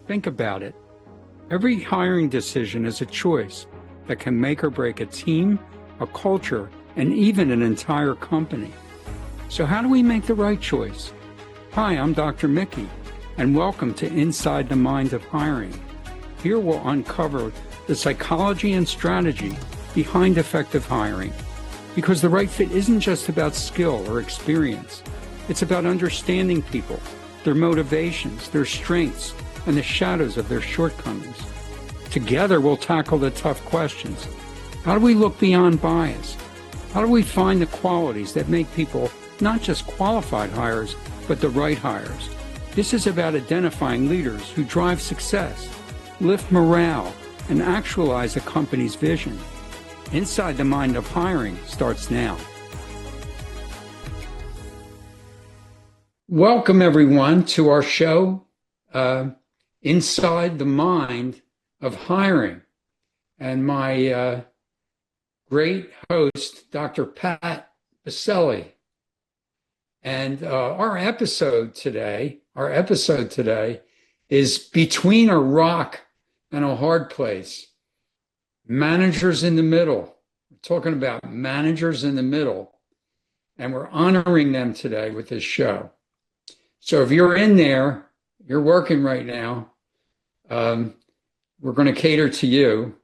Think about it. Every hiring decision is a choice that can make or break a team, a culture, and even an entire company. So how do we make the right choice? Hi, I'm Dr. Mickey, and welcome to Inside the Mind of Hiring. Here we'll uncover the psychology and strategy behind effective hiring. Because the right fit isn't just about skill or experience. It's about understanding people, their motivations, their strengths, and the shadows of their shortcomings. Together, we'll tackle the tough questions. How do we look beyond bias? How do we find the qualities that make people not just qualified hires, but the right hires? This is about identifying leaders who drive success, lift morale, and actualize a company's vision. Inside the Mind of Hiring starts now. Welcome, everyone, to our show, Inside the Mind of Hiring. And my great host, Dr. Pat Baccili. And our episode today is Between a Rock and a Hard Place. Managers in the middle. We're talking about managers in the middle, and we're honoring them today with this show. So if you're in there, you're working right now, we're going to cater to you,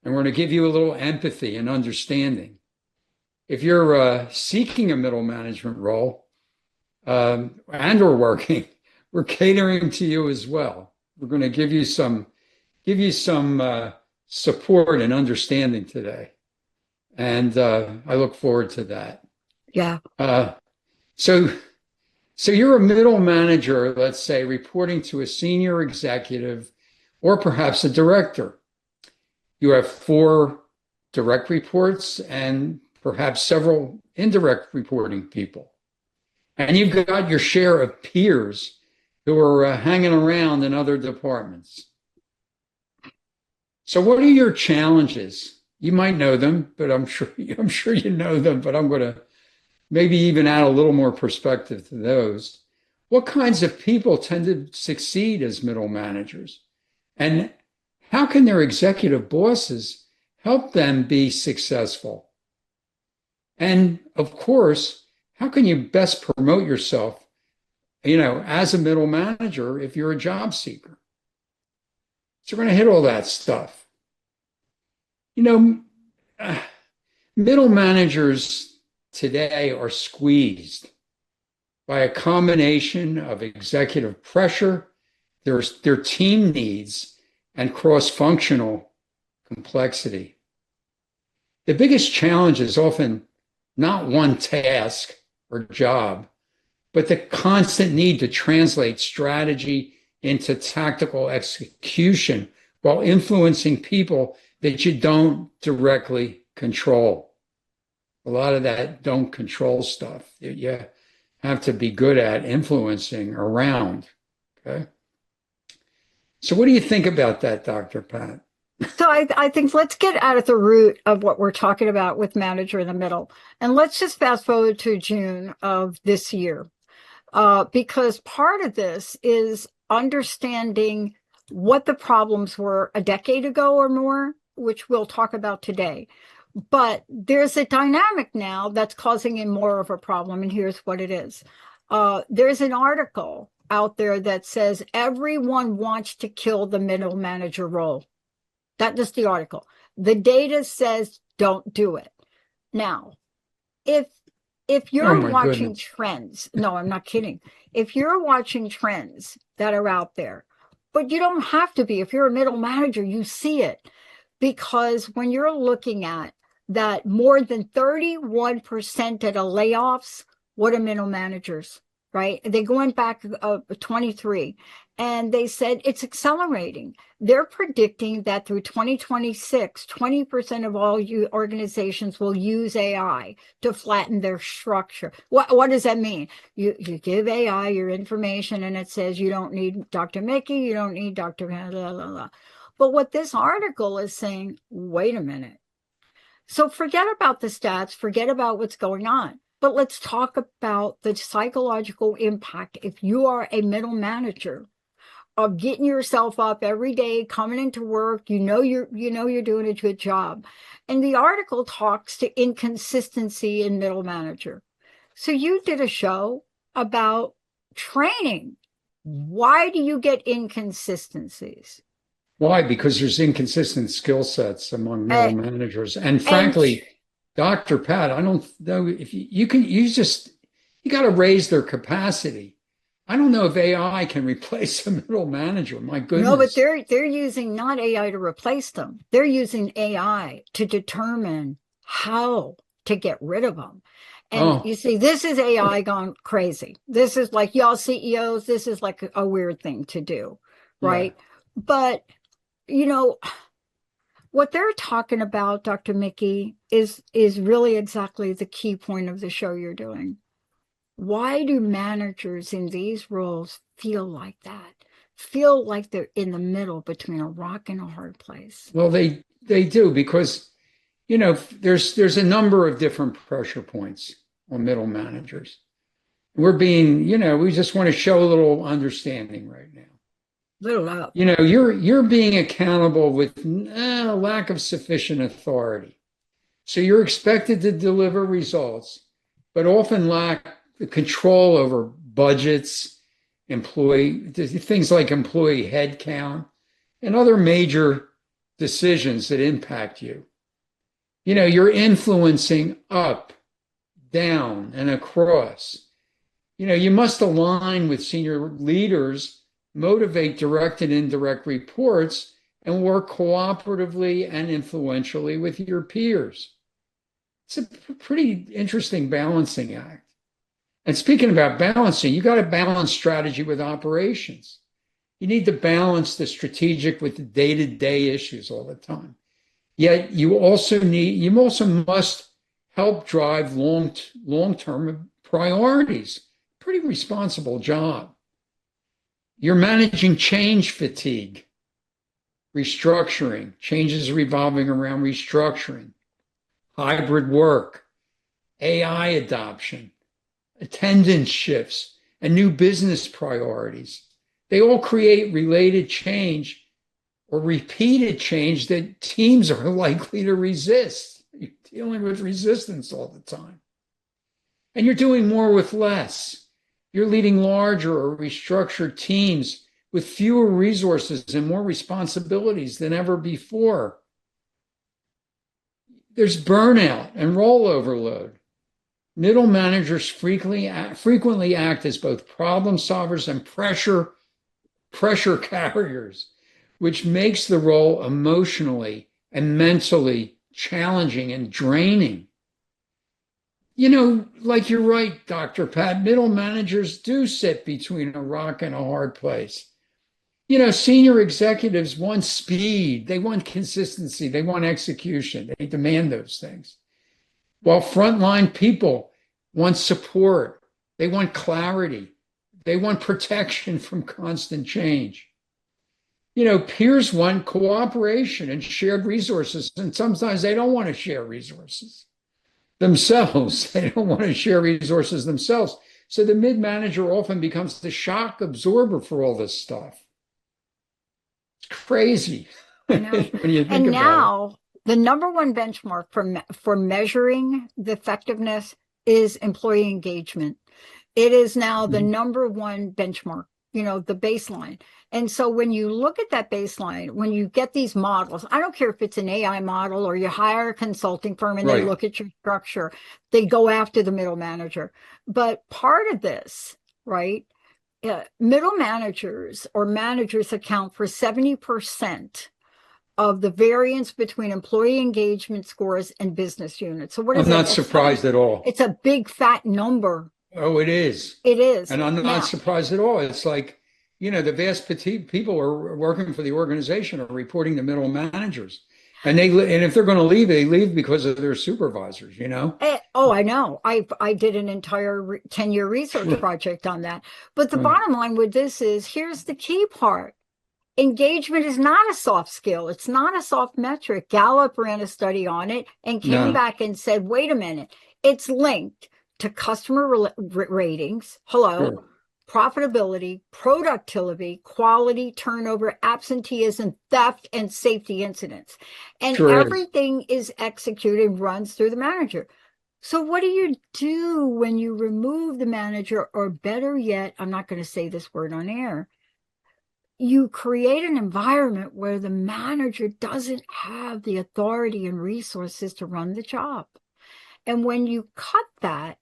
and we're going to give you a little empathy and understanding. If you're seeking a middle management role and or working, we're catering to you as well. We're going to give you some support and understanding today. And I look forward to that. Yeah. So you're a middle manager, let's say, reporting to a senior executive or perhaps a director. You have 4 direct reports and perhaps several indirect reporting people. And you've got your share of peers who are hanging around in other departments. So what are your challenges? You might know them, but I'm sure you know them, but I'm going to maybe even add a little more perspective to those. What kinds of people tend to succeed as middle managers? And how can their executive bosses help them be successful? And of course, how can you best promote yourself, as a middle manager if you're a job seeker? So we're going to hit all that stuff. Middle managers today are squeezed by a combination of executive pressure, their team needs, and cross-functional complexity. The biggest challenge is often not one task or job, but the constant need to translate strategy into tactical execution while influencing people that you don't directly control. A lot of that don't control stuff that you have to be good at influencing around. Okay. So what do you think about that, Dr. Pat? So I think let's get out at the root of what we're talking about with manager in the middle. And let's just fast forward to June of this year, because part of this is understanding what the problems were a decade ago or more, which we'll talk about today. But there's a dynamic now that's causing more of a problem, and here's what it is. There's an article out there that says everyone wants to kill the middle manager role. That is the article. The data says don't do it. Now, if you're watching trends, no, I'm not kidding. If you're watching trends that are out there, but you don't have to be. If you're a middle manager, you see it. Because when you're looking at that, more than 31% of the layoffs, what are middle managers, right? They're going back 23, and they said it's accelerating. They're predicting that through 2026, 20% of all organizations will use AI to flatten their structure. What does that mean? You give AI your information, and it says you don't need Dr. Mickey, you don't need Dr. Blah, blah, blah. But what this article is saying, wait a minute. So forget about the stats, forget about what's going on. But let's talk about the psychological impact if you are a middle manager of getting yourself up every day, coming into work, you're doing a good job. And the article talks to inconsistency in middle manager. So you did a show about training. Why do you get inconsistencies? Why? Because there's inconsistent skill sets among middle And, managers. And and frankly, Dr. Pat, I don't know if you got to raise their capacity. I don't know if AI can replace a middle manager. My no, but goodness. they're using not AI to replace them. They're using AI to determine how to get rid of them. And Oh, you see, this is AI gone crazy. This is like y'all CEOs, this is like a weird thing to do, yeah. right? But you know, what they're talking about, Dr. Mickey, is really exactly the key point of the show you're doing. Why do managers in these roles feel like that? Feel like they're in the middle between a rock and a hard place? Well, they do because there's a number of different pressure points on middle managers. We just want to show a little understanding right now. Little up. You're being accountable with a lack of sufficient authority. So you're expected to deliver results, but often lack the control over budgets, things like employee headcount, and other major decisions that impact you. You're influencing up, down, and across. You must align with senior leaders, motivate direct and indirect reports, and work cooperatively and influentially with your peers. It's a pretty interesting balancing act. And speaking about balancing, you got to balance strategy with operations. You need to balance the strategic with the day-to-day issues all the time. Yet you also must help drive long-term priorities. Pretty responsible job. You're managing change fatigue, restructuring, changes revolving around restructuring, hybrid work, AI adoption, attendance shifts, and new business priorities. They all create related change or repeated change that teams are likely to resist. You're dealing with resistance all the time. And you're doing more with less. You're leading larger or restructured teams with fewer resources and more responsibilities than ever before. There's burnout and rollover load. Middle managers frequently act as both problem solvers and pressure carriers, which makes the role emotionally and mentally challenging and draining. Like you're right, Dr. Pat, middle managers do sit between a rock and a hard place. Senior executives want speed, they want consistency, they want execution, they demand those things. While frontline people want support, they want clarity, they want protection from constant change. Peers want cooperation and shared resources, and sometimes they don't want to share resources themselves. They don't want to share resources themselves. So the mid-manager often becomes the shock absorber for all this stuff. It's crazy. I know. When you think And about it. now the number one benchmark for measuring the effectiveness is employee engagement. It is now the number one benchmark, the baseline. And so when you look at that baseline, when you get these models, I don't care if it's an AI model or you hire a consulting firm and they Right. look at your structure, they go after the middle manager. But part of this, right? Middle managers or managers account for 70% of the variance between employee engagement scores and business units. So what is I'm not that? surprised at all. It's a big fat number. Oh, it is. It is. And I'm not Now, surprised at all. It's like, the vast petite people are working for the organization are reporting to middle managers. And if they're going to leave, they leave because of their supervisors. oh, I know. I did an entire 10-year research project on that. But the Right. bottom line with this is here's the key part. Engagement is not a soft skill. It's not a soft metric. Gallup ran a study on it and came No. back and said, wait a minute, it's linked to customer ratings. Hello. Sure. profitability, productivity, quality, turnover, absenteeism, theft, and safety incidents. And Sure is. everything is executed and runs through the manager. So what do you do when you remove the manager, or better yet, I'm not going to say this word on air, you create an environment where the manager doesn't have the authority and resources to run the job. And when you cut that,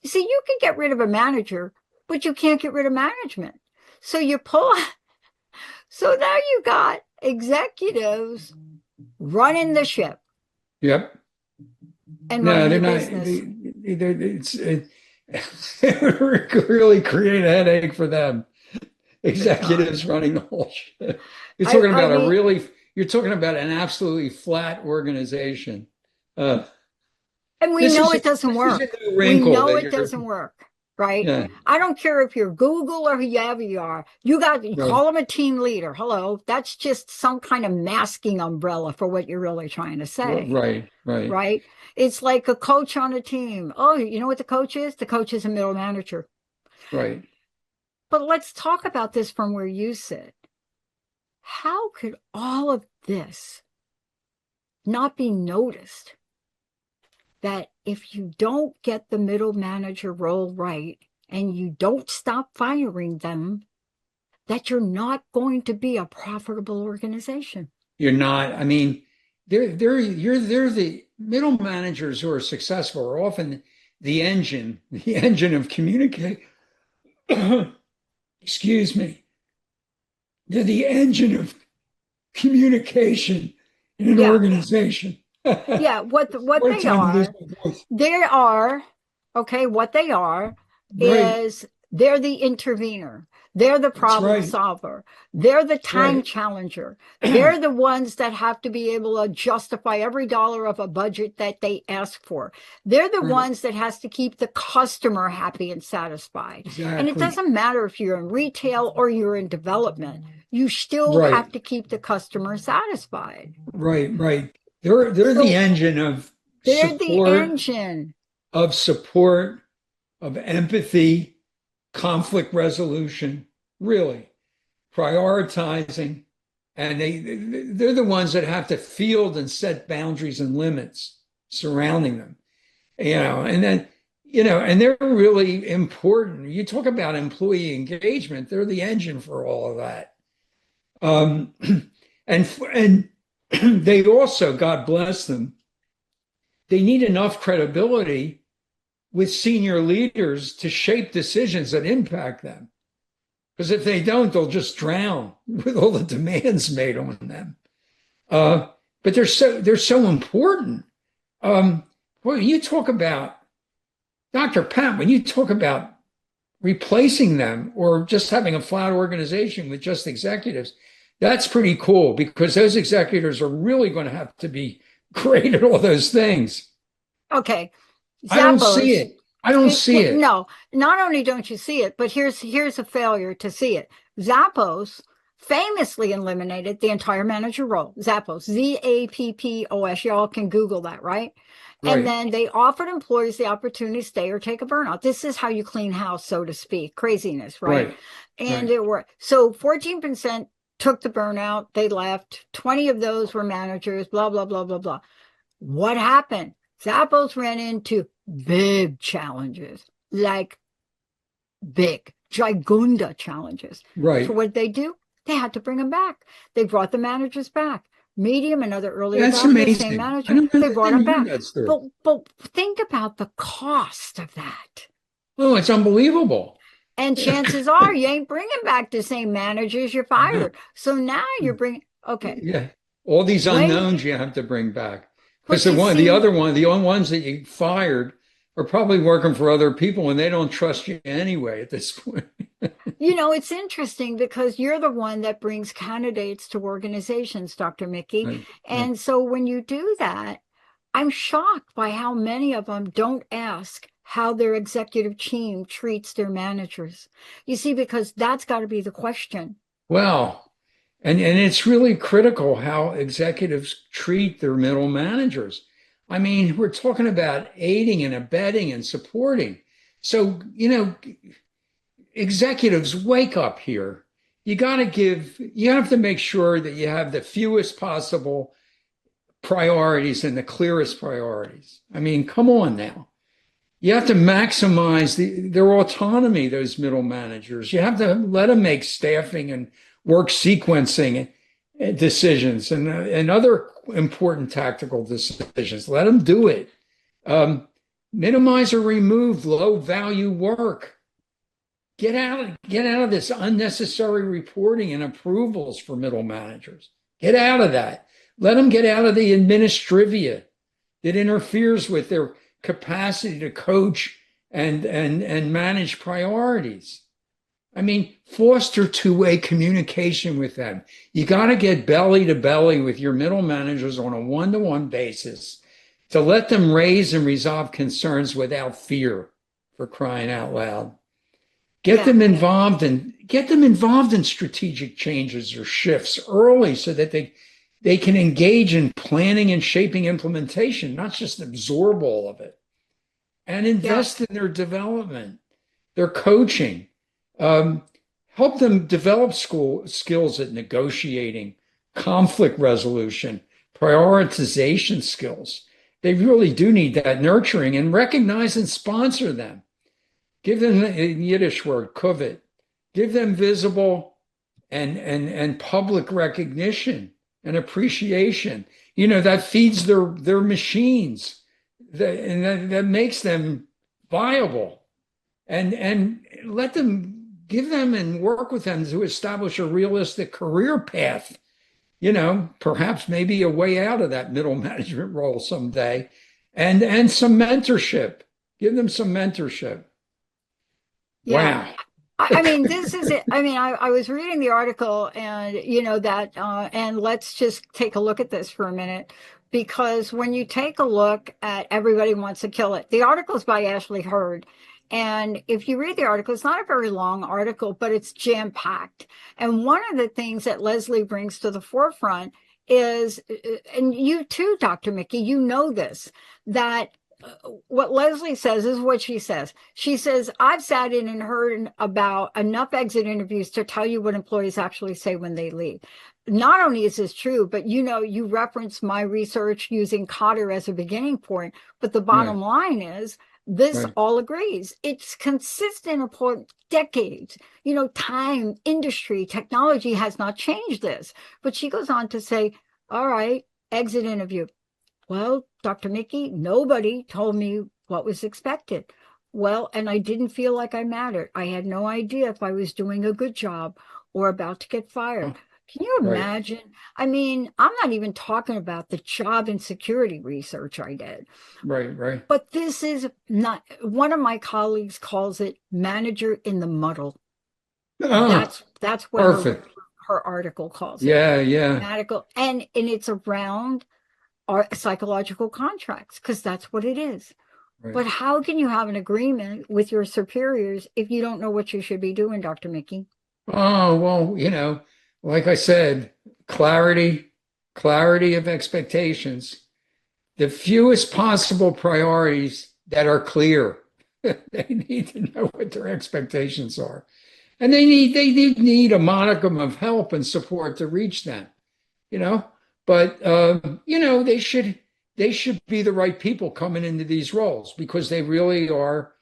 see, you can get rid of a manager, but you can't get rid of management. So you pull, so now you got executives running the ship. Yep. And No, running they're the not. business. It would really create a headache for them. Executives running the whole shit. You're talking about an absolutely flat organization. Uh, And we this know is it doesn't this is work. a new We wrinkle know that it you're. doesn't work, right? Yeah, I don't care if you're Google or whoever you are. You right, call them a team leader. Hello, that's just some kind of masking umbrella for what you're really trying to say, right, right, right? It's like a coach on a team. Oh, you know what the coach is? The coach is a middle manager. right. But let's talk about this from where you sit. How could all of this not be noticed? That if you don't get the middle manager role right and you don't stop firing them, that you're not going to be a profitable organization. You're not. I mean, they're the middle managers who are successful are often the engine of communicate. Excuse me. They're the engine of communication in an Yeah. organization. Yeah. What What a they time to lose are, my voice. what they are Right. is they're the intervener. They're the That's problem right. solver. They're the That's time right. challenger. They're the ones that have to be able to justify every dollar of a budget that they ask for. They're the Right. ones that has to keep the customer happy and satisfied. And it Exactly. doesn't matter if you're in retail or you're in development. You still Right. have to keep the customer satisfied. Right. Right. They're the So engine of they're the support, engine. of support, of empathy, conflict resolution, really prioritizing. And they're the ones that have to field and set boundaries and limits surrounding them, and then, and they're really important. You talk about employee engagement, they're the engine for all of that. Um, and they also, God bless them, they need enough credibility with senior leaders to shape decisions that impact them. Because if they don't, they'll just drown with all the demands made on them. But they're so important. Well, you talk about Dr. Pat, when you talk about replacing them or just having a flat organization with just executives, that's pretty cool because those executives are really going to have to be great at all those things. Okay. I don't see Zappos. it. I don't see it. No, not only don't you see it, but here's a failure to see it. Zappos famously eliminated the entire manager role. Zappos, Zappos. Y'all can Google that, right? And Right, then they offered employees the opportunity to stay or take a burnout. This is how you clean house, so to speak. Craziness, right? right, And right. it worked. So 14% took the burnout. They left. 20 of those were managers, blah, blah, blah, blah, blah. What happened? Zappos ran into big challenges, like big, gigunda challenges. So Right. what did they do? They had to bring them back. They brought the managers back. Medium and other early That's adopters, same amazing. manager, they I brought them didn't hear back. that story. But think about the cost of that. Oh, it's unbelievable. And chances are you ain't bringing back the same managers you No. fired. So now you're bringing, okay, Yeah. All these when, unknowns you have to bring back. Because but you see, the only ones that you fired are probably working for other people and they don't trust you anyway at this point. it's interesting because you're the one that brings candidates to organizations, Dr. Mickey. Right, right. And so when you do that, I'm shocked by how many of them don't ask how their executive team treats their managers. You see, because that's got to be the question. Well, and it's really critical how executives treat their middle managers. I mean, we're talking about aiding and abetting and supporting. So, executives, wake up here. You have to make sure that you have the fewest possible priorities and the clearest priorities. I mean, come on now. You have to maximize their autonomy, those middle managers. You have to let them make staffing and work sequencing decisions and other important tactical decisions. Let them do it. Um, Minimize or remove low value work. Get out of this unnecessary reporting and approvals for middle managers. Get out of that. Let them get out of the administrivia that interferes with their capacity to coach and manage priorities. I mean, foster two-way communication with them. You got to get belly to belly with your middle managers on a one-to-one basis to let them raise and resolve concerns without fear, for crying out loud. Yeah. Get them involved in strategic changes or shifts early so that they can engage in planning and shaping implementation, not just absorb all of it. And Yeah. invest in their development, their coaching. Help them develop skills at negotiating, conflict resolution, prioritization skills. They really do need that nurturing, and recognize and sponsor them. Give them the Yiddish word, kuvit. Give them visible and public recognition and appreciation. That feeds their machines, that makes them viable. And let them give them and work with them to establish a realistic career path. Perhaps maybe a way out of that middle management role someday, and some mentorship. Give them some mentorship. Yeah. Wow. I mean, this is it. I mean, I was reading the article and, and let's just take a look at this for a minute, because when you take a look at Everybody Wants to Kill It, the article is by Ashley Hurd. And if you read the article, it's not a very long article, but it's jam-packed. And one of the things that Leslie brings to the forefront is, and you too, Dr. Mickey, you know this, that what Leslie says is what she says. She says, I've sat in and heard about enough exit interviews to tell you what employees actually say when they leave. Not only is this true, but you reference my research using Cotter as a beginning point, but the Right, bottom line is this right. all agrees. It's consistent for decades. Time, industry, technology has not changed this. But she goes on to say, all right, exit interview. Well, Dr. Mickey, nobody told me what was expected. Well, and I didn't feel like I mattered. I had no idea if I was doing a good job or about to get fired. Oh, Can you right, imagine? I mean, I'm not even talking about the job insecurity research I did, right, right. but this is not, one of my colleagues calls it manager in the muddle. Ah, That's what perfect. her article calls it. Yeah, yeah. Medical, and it's around our psychological contracts, because that's what it is. Right. But how can you have an agreement with your superiors if you don't know what you should be doing, Dr. Mickey? Oh, well, like I said, clarity of expectations, the fewest possible priorities that are clear. They need to know what their expectations are. And they need a modicum of help and support to reach them, you know. But they should be the right people coming into these roles, because they really are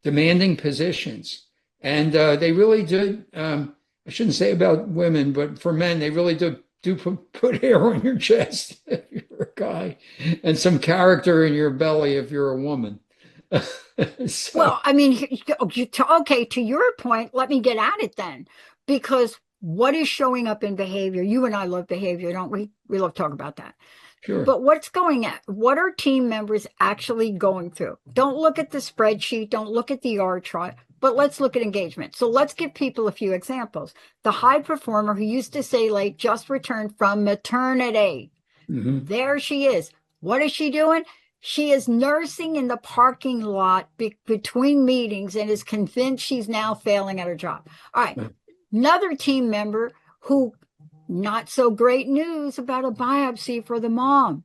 demanding positions, and they really do. I shouldn't say about women, but for men, they really do put hair on your chest if you're a guy, and some character in your belly if you're a woman. So Well, I mean, okay, to your point, let me get at it then. Because what is showing up in behavior? You and I love behavior, don't we? We love to talk about that. sure, But what's going at? What are team members actually going through? Don't look at the spreadsheet, don't look at the R chart, but let's look at engagement. So let's give people a few examples. The high performer who used to say, like, just returned from maternity. hmm, There she is. What is she doing? She is nursing in the parking lot between meetings and is convinced she's now failing at her job. All right. Another team member who, not so great news about a biopsy for the mom.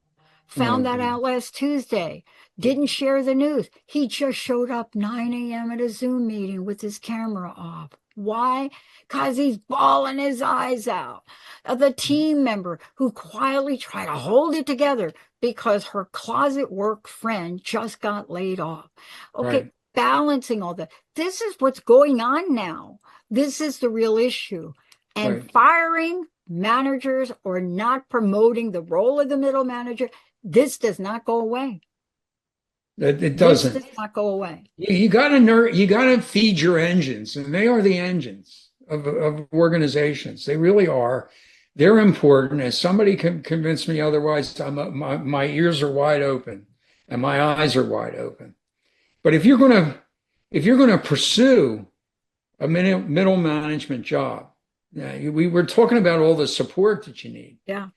Found that out last Tuesday. Didn't share the news. He just showed up 9 a.m. at a Zoom meeting with his camera off. Why? Because he's bawling his eyes out. The team member who quietly tried to hold it together because her closet work friend just got laid off. Okay, Right. balancing all that. This is what's going on now. This is the real issue. And Right. firing managers or not promoting the role of the middle manager, this does not go away. It This doesn't. does not go away. You got to you got to feed your engines, and they are the engines of organizations. They really are. They're important. As somebody can convince me otherwise, my ears are wide open and my eyes are wide open. But if you're gonna pursue a middle management job, we were talking about all the support that you need. Yeah.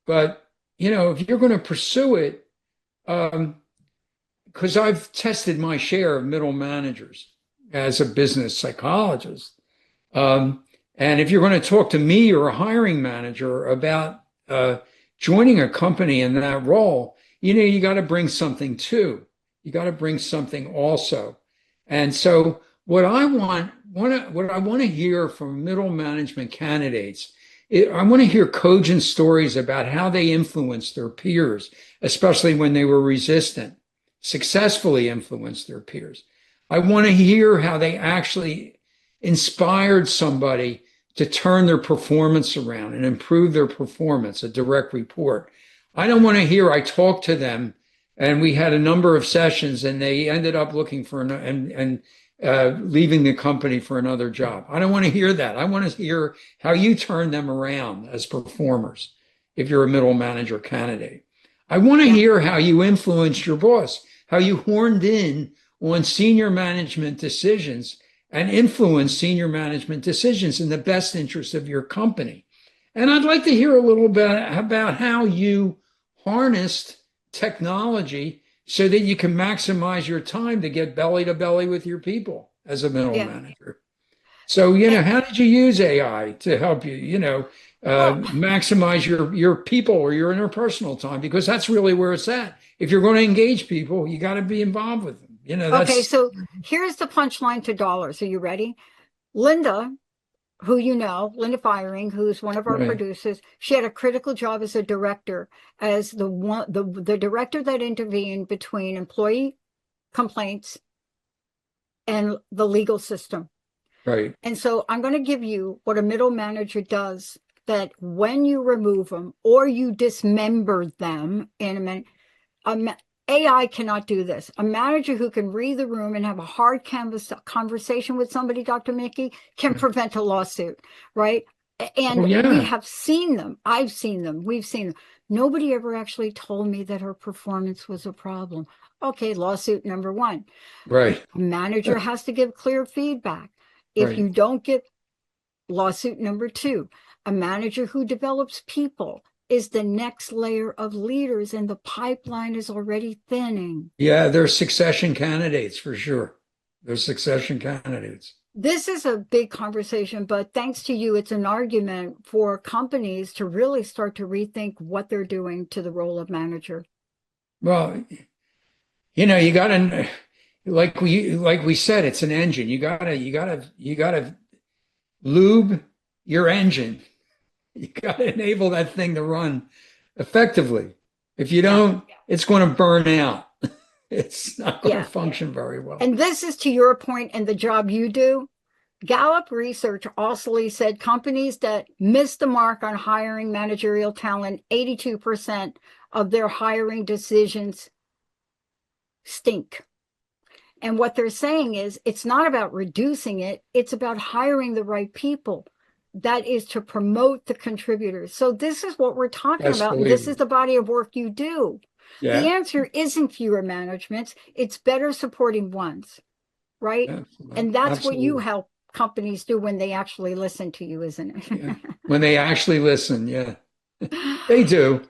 But if you're going to pursue it, because I've tested my share of middle managers as a business psychologist. And if you're going to talk to me or a hiring manager about joining a company in that role, you got to bring something too. You got to bring something also. And so what I want to hear from middle management candidates, I want to hear cogent stories about how they influenced their peers, especially when they were resistant, successfully influenced their peers. I want to hear how they actually inspired somebody to turn their performance around and improve their performance, a direct report. I don't want to hear I talked to them and we had a number of sessions and they ended up looking for leaving the company for another job. I don't want to hear that. I want to hear how you turn them around as performers if you're a middle manager candidate. I want to hear how you influenced your boss, how you horned in on senior management decisions and influenced senior management decisions in the best interest of your company. And I'd like to hear a little bit about how you harnessed technology so that you can maximize your time to get belly to belly with your people as a middle manager. So, how did you use AI to help you, maximize your people or your interpersonal time? Because that's really where it's at. If you're going to engage people, you got to be involved with them. Okay, so here's the punchline to dollars. Are you ready? Linda, who Linda Firing, who's one of our producers, she had a critical job as a director, as the director that intervened between employee complaints and the legal system. Right. And so I'm going to give you what a middle manager does, that when you remove them or you dismember them in a minute, AI cannot do this. A manager who can read the room and have a hard conversation with somebody, Dr. Mickey, can prevent a lawsuit, right? And we have seen them. I've seen them. We've seen them. Nobody ever actually told me that her performance was a problem. Okay, lawsuit number one. Right. A manager has to give clear feedback. If you don't get lawsuit number two, a manager who develops people is the next layer of leaders, and the pipeline is already thinning. Yeah, they're succession candidates for sure. They're succession candidates. This is a big conversation, but thanks to you, it's an argument for companies to really start to rethink what they're doing to the role of manager. Well, you got to, like we said, it's an engine. You gotta lube your engine. You got to enable that thing to run effectively. If you don't, it's going to burn out. It's not going to function very well. And this is to your point and the job you do. Gallup research also said companies that miss the mark on hiring managerial talent, 82% of their hiring decisions stink. And what they're saying is it's not about reducing it, it's about hiring the right people. That is to promote the contributors. So this is what we're talking about. And this is the body of work you do. The answer isn't fewer managements. It's better supporting ones, right? And that's what you help companies do when they actually listen to you, isn't it? When they actually listen, they do.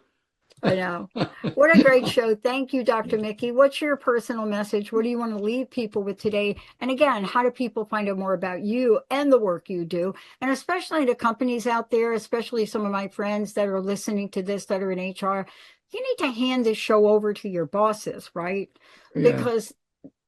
I know. What a great show. Thank you, Dr. Mickey. What's your personal message? What do you want to leave people with today? And again, how do people find out more about you and the work you do? And especially the companies out there, especially some of my friends that are listening to this that are in HR, you need to hand this show over to your bosses, right? Yeah. Because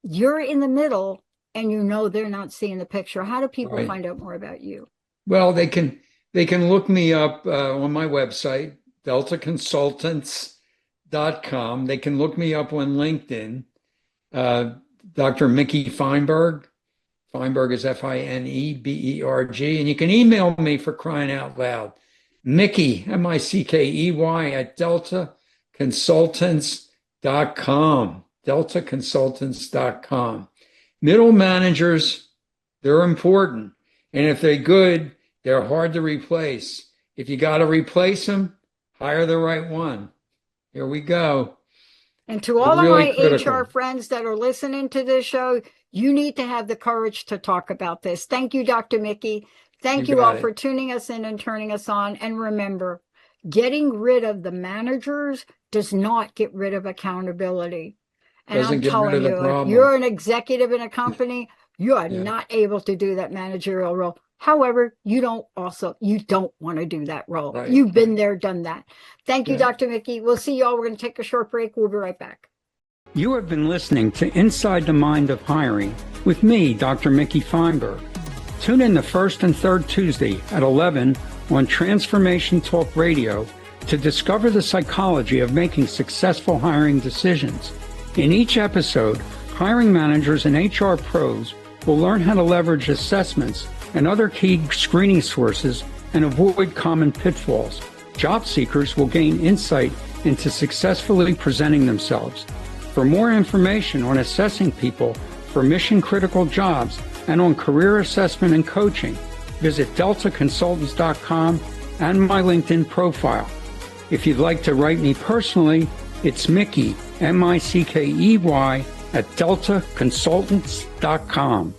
you're in the middle and you know they're not seeing the picture. How do people Right. find out more about you? Well, they can look me up on my website, deltaconsultants.com. They can look me up on LinkedIn, uh, Dr. Mickey Feinberg. Fineberg is Fineberg, and you can email me for crying out loud. Mickey, Mickey, at deltaconsultants.com. Deltaconsultants.com. Middle managers, they're important. And if they're good, they're hard to replace. If you got to replace them, hire the right one. Here we go. And to They're all of really my HR critical. friends that are listening to this show, you need to have the courage to talk about this. Thank you, Dr. Mickey. You Thank you all got for it. tuning us in and turning us on. And remember, getting rid of the managers does not get rid of accountability. And I'm Doesn't get rid telling of the you, if problem. you're an executive in a company, you are Yeah, not able to do that managerial role. However, you don't want to do that role. right. You've been there, done that. Thank you, Yeah. Dr. Mickey. We'll see y'all. We're going to take a short break. We'll be right back. You have been listening to Inside the Mind of Hiring with me, Dr. Mickey Feinberg. Tune in the first and third Tuesday at 11 on Transformation Talk Radio to discover the psychology of making successful hiring decisions. In each episode, hiring managers and HR pros will learn how to leverage assessments and other key screening sources and avoid common pitfalls. Job seekers will gain insight into successfully presenting themselves. For more information on assessing people for mission-critical jobs and on career assessment and coaching, visit deltaconsultants.com and my LinkedIn profile. If you'd like to write me personally, it's Mickey, Mickey, at deltaconsultants.com.